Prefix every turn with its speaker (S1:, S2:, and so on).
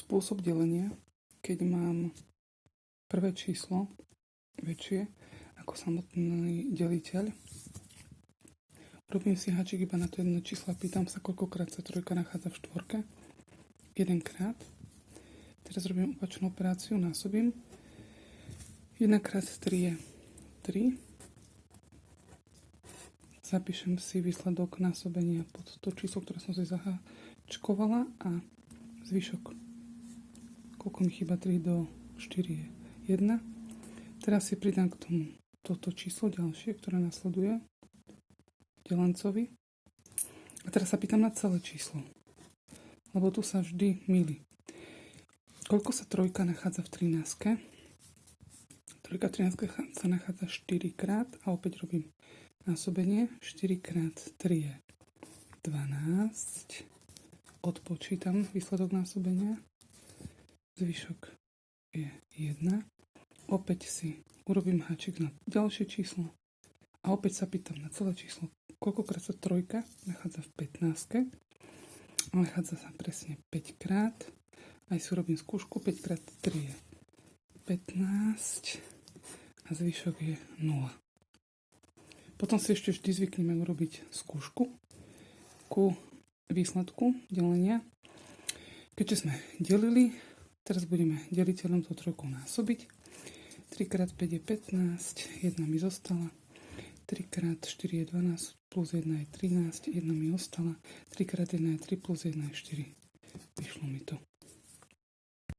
S1: spôsob delenia, keď mám prvé číslo väčšie ako samotný deliteľ. Robím si háčik iba na to jedno číslo a pýtam sa, koľkokrát sa trojka nachádza v štvorke. Jedenkrát. Teraz robím opačnú operáciu, násobím. 1 krát 3 je 3. Zapíšem si výsledok násobenia pod to číslo, ktoré som si zaháčkovala a zvyšok, koľko mi chýba, 3 do 4 je 1. Teraz si pridám k tomu toto číslo ďalšie, ktoré nasleduje delencovi. A teraz sa pýtam na celé číslo, lebo tu sa vždy mýli. Koľko sa trojka nachádza v 13? Trojka v 13 sa nachádza 4 krát a opäť robím násobenie. 4 krát 3 je 12. Odpočítam výsledok násobenia. Zvyšok je 1. Opäť si urobím háčik na ďalšie číslo a opäť sa pýtam na celé číslo, koľkokrát sa trojka nachádza v 15. Nachádza sa presne 5 krát. Aj si urobím skúšku. 5 krát 3 je 15 a zvyšok je 0. Potom si ešte vždy zvykneme urobiť skúšku ku výsledku delenia. Keďže sme delili, teraz budeme deliteľom to trojkou násobiť. 3 krát 5 je 15, 1 mi zostala. 3 krát 4 je 12, plus 1 je 13, 1 mi ostala. 3 krát 1 je 3, plus 1 je 4. Vyšlo mi to.